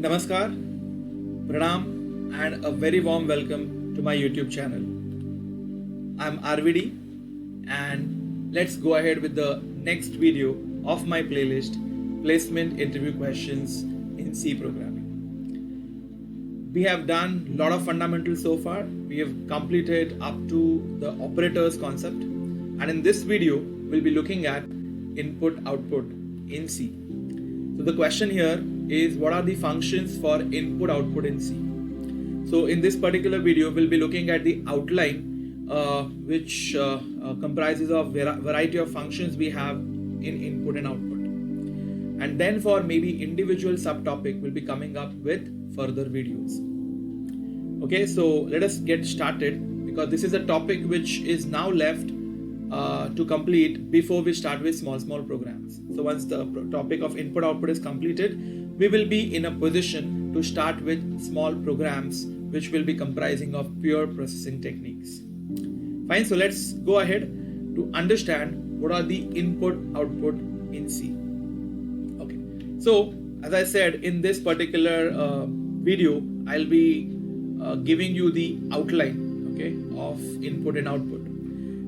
Namaskar, Pranam, and a very warm welcome to my YouTube channel. I'm RVD, and let's go ahead with the next video of my playlist, Placement Interview Questions in C Programming. We have done a lot of fundamentals so far. We have completed up to the operators concept, and in this video, we'll be looking at input-output in C. So the question here is, what are the functions for input-output in C? So in this particular video, we'll be looking at the outline, which comprises of variety of functions we have in input and output. And then for maybe individual subtopic, we'll be coming up with further videos. Okay, so let us get started, because this is a topic which is now left to complete before we start with small programs. So once the topic of input output is completed, we will be in a position to start with small programs which will be comprising of pure processing techniques. Fine, so let's go ahead to understand what are the input output in C. Okay, so as I said, in this particular video, I'll be giving you the outline, okay, of input and output.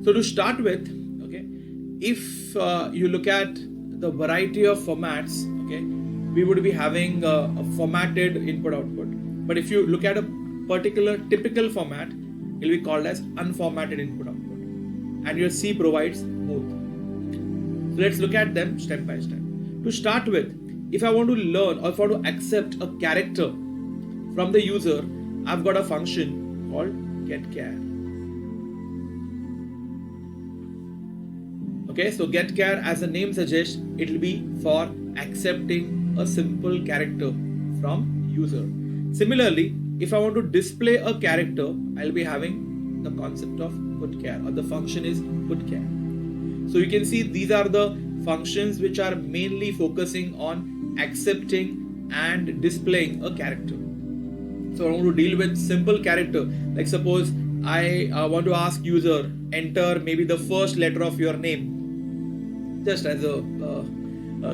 So to start with, okay, if you look at the variety of formats, okay, we would be having a formatted input output. But if you look at a particular typical format, it will be called as unformatted input output. And your C provides both. So let's look at them step by step. To start with, if I want to learn or if I want to accept a character from the user, I've got a function called getChar. Okay, so getChar, as the name suggests, it will be for accepting a simple character from user. Similarly, if I want to display a character, I'll be having the concept of putChar, or the function is putChar. So you can see these are the functions which are mainly focusing on accepting and displaying a character. So I want to deal with simple character, like suppose I want to ask user, enter maybe the first letter of your name, just as a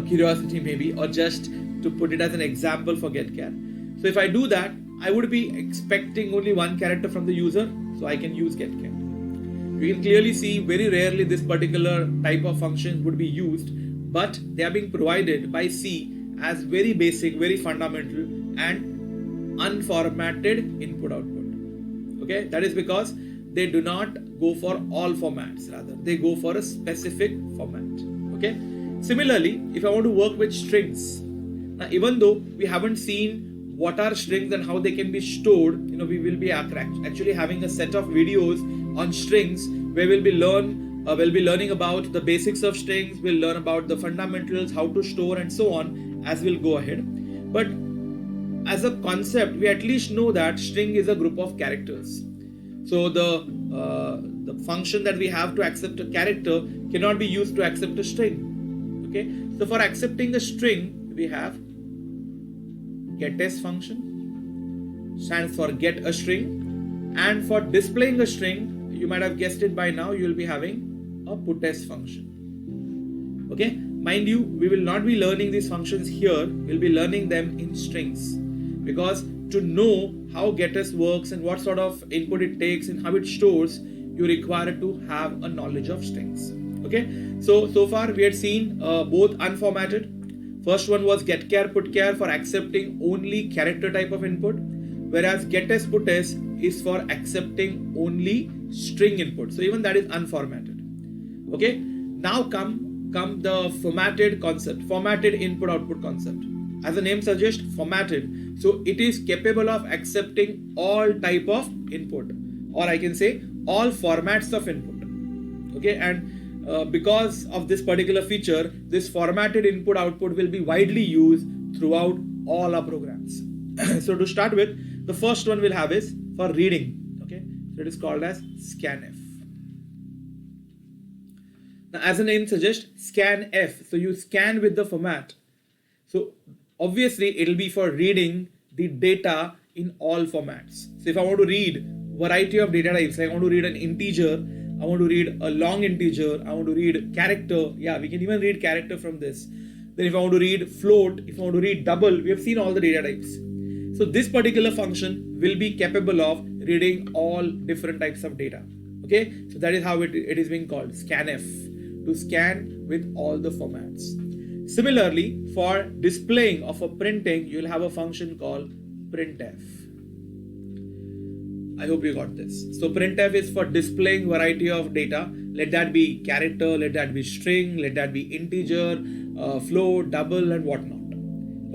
curiosity maybe, or just to put it as an example for getChar. So if I do that, I would be expecting only one character from the user, so I can use getChar. You can clearly see very rarely this particular type of functions would be used, but they are being provided by C as very basic, very fundamental and unformatted input output. Okay, that is because they do not go for all formats, rather they go for a specific format. Okay, similarly, if I want to work with strings, now even though we haven't seen what are strings and how they can be stored, we will be actually having a set of videos on strings where we'll be learning about the basics of strings, we'll learn about the fundamentals, how to store and so on as we'll go ahead. But as a concept, we at least know that string is a group of characters. So the function that we have to accept a character cannot be used to accept a string. Okay, so for accepting a string, we have getS function, stands for get a string, and for displaying a string, you might have guessed it by now, you will be having a putS function. Okay, mind you, we will not be learning these functions here, we'll be learning them in strings, because to know how getS works and what sort of input it takes and how it stores, you require to have a knowledge of strings. Okay, so far we had seen both unformatted. First one was getChar putChar for accepting only character type of input, whereas getS putS is for accepting only string input. So even that is unformatted. Okay, now come the formatted concept, formatted input output concept. As the name suggests, formatted. So it is capable of accepting all type of input, or I can say all formats of input. Okay, and because of this particular feature, this formatted input output will be widely used throughout all our programs. So to start with, the first one we'll have is for reading. Okay, so it is called as scanf. Now, as the name suggests, scanf. So you scan with the format. So obviously it will be for reading the data in all formats. So if I want to read variety of data types, like I want to read an integer, I want to read a long integer, I want to read character. Yeah, we can even read character from this. Then if I want to read float, if I want to read double, we have seen all the data types. So this particular function will be capable of reading all different types of data. Okay, so that is how it is being called, scanf, to scan with all the formats. Similarly, for displaying or for printing, you'll have a function called printf. I hope you got this. So printf is for displaying variety of data. Let that be character, let that be string, let that be integer, float, double, and whatnot.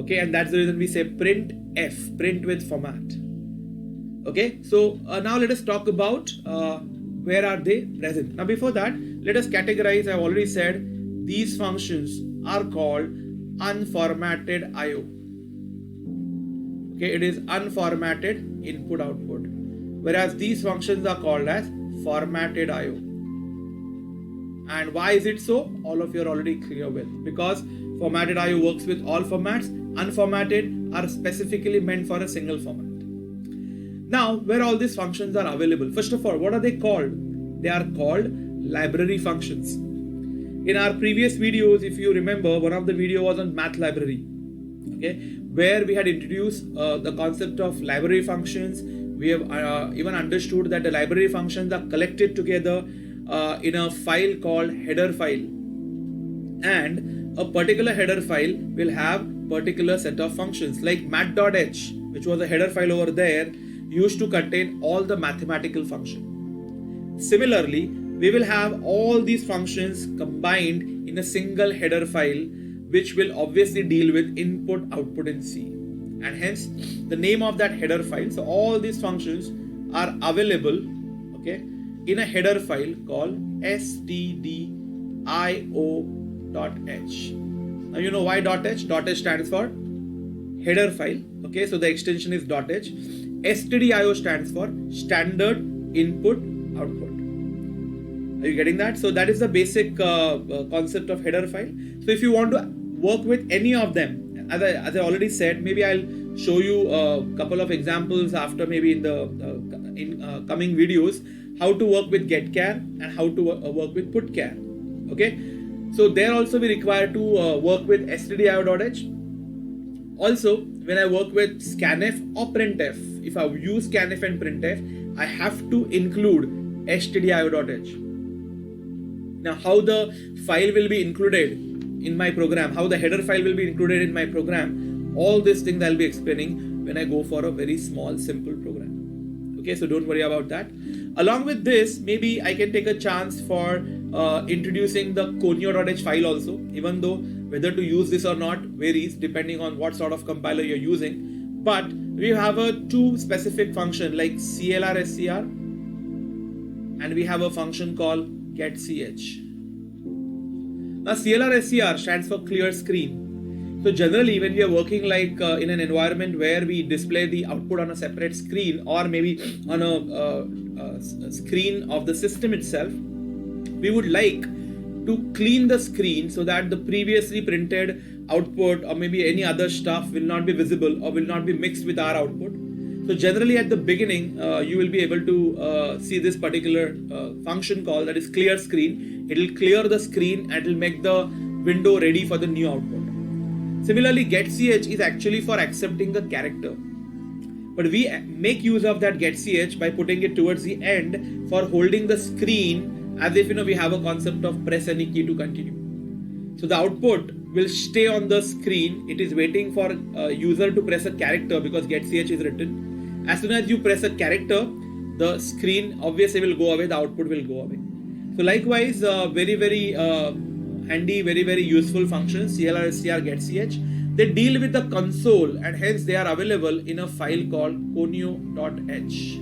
Okay, and that's the reason we say printf, print with format. Okay, so now let us talk about where are they present. Now before that, let us categorize. I've already said these functions are called unformatted IO. Okay, it is unformatted input output, whereas these functions are called as formatted IO. And why is it so? All of you are already clear with, because formatted IO works with all formats. Unformatted are specifically meant for a single format. Now, where all these functions are available? First of all, what are they called? They are called library functions. In our previous videos, if you remember, one of the video was on math library, okay, where we had introduced the concept of library functions. We have even understood that the library functions are collected together in a file called header file, and a particular header file will have particular set of functions, like mat.h, which was a header file over there, used to contain all the mathematical functions. Similarly, we will have all these functions combined in a single header file, which will obviously deal with input output in C, and hence the name of that header file. So all these functions are available, okay, in a header file called stdio.h. Now you know why .h? .h stands for header file. Okay, so the extension is .h. stdio stands for standard input output. Are you getting that? So that is the basic concept of header file. So if you want to work with any of them, as I already said, maybe I'll show you a couple of examples after, maybe in the coming videos, how to work with getchar and how to work with putchar. Okay, so there also we require to work with stdio.h. Also, when I work with scanf or printf, if I use scanf and printf, I have to include stdio.h. Now, how the file will be included in my program, how the header file will be included in my program, all these things I'll be explaining when I go for a very small, simple program. Okay, so don't worry about that. Along with this, maybe I can take a chance for introducing the conio.h file also, even though whether to use this or not varies depending on what sort of compiler you're using. But we have a two specific function like clr.scr, and we have a function called getch. Now clr.scr stands for clear screen. So generally when we are working like in an environment where we display the output on a separate screen, or maybe on a screen of the system itself, we would like to clean the screen so that the previously printed output or maybe any other stuff will not be visible or will not be mixed with our output. So generally at the beginning, you will be able to see this particular function call, that is clear screen. It will clear the screen and it will make the window ready for the new output. Similarly, getch is actually for accepting the character. But we make use of that getch by putting it towards the end for holding the screen, as if we have a concept of press any key to continue. So the output will stay on the screen. It is waiting for a user to press a character because getch is written. As soon as you press a character, the screen obviously will go away, the output will go away. So likewise, very handy, very useful functions, clr.scr, getch. They deal with the console and hence they are available in a file called conio.h.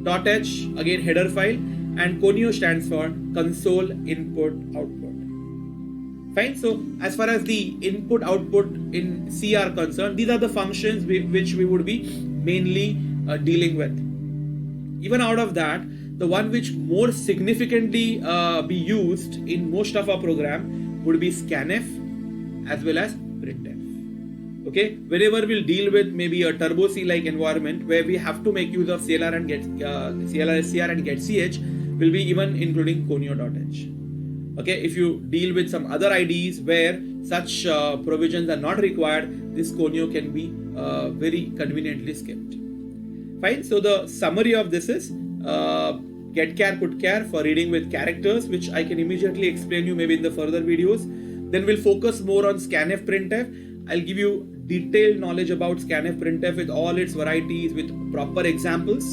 .h again header file, and conio stands for console input output. Fine. So as far as the input output in C are concerned, these are the functions which we would be mainly dealing with. Even out of that, the one which more significantly be used in most of our program would be scanf as well as printf. Okay, whenever we'll deal with maybe a turbo C like environment where we have to make use of clr and clr.scr and getch, will be even including conio.h. Okay, if you deal with some other IDEs where such provisions are not required, this conio can be very conveniently skipped. Fine. So the summary of this is get care, put care for reading with characters, which I can immediately explain you maybe in the further videos. Then we'll focus more on scanf printf. I'll give you detailed knowledge about scanf printf with all its varieties with proper examples.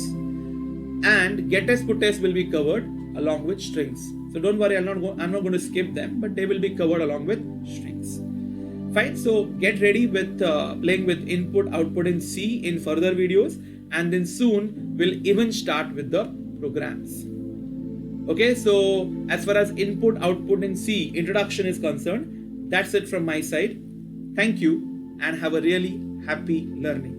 And getS putS will be covered along with strings. So don't worry, I'm not going to skip them, but they will be covered along with strings. Fine. So get ready with playing with input output in C in further videos, and then soon we'll even start with the programs. Okay, so as far as input output in C introduction is concerned, that's it from my side. Thank you and have a really happy learning.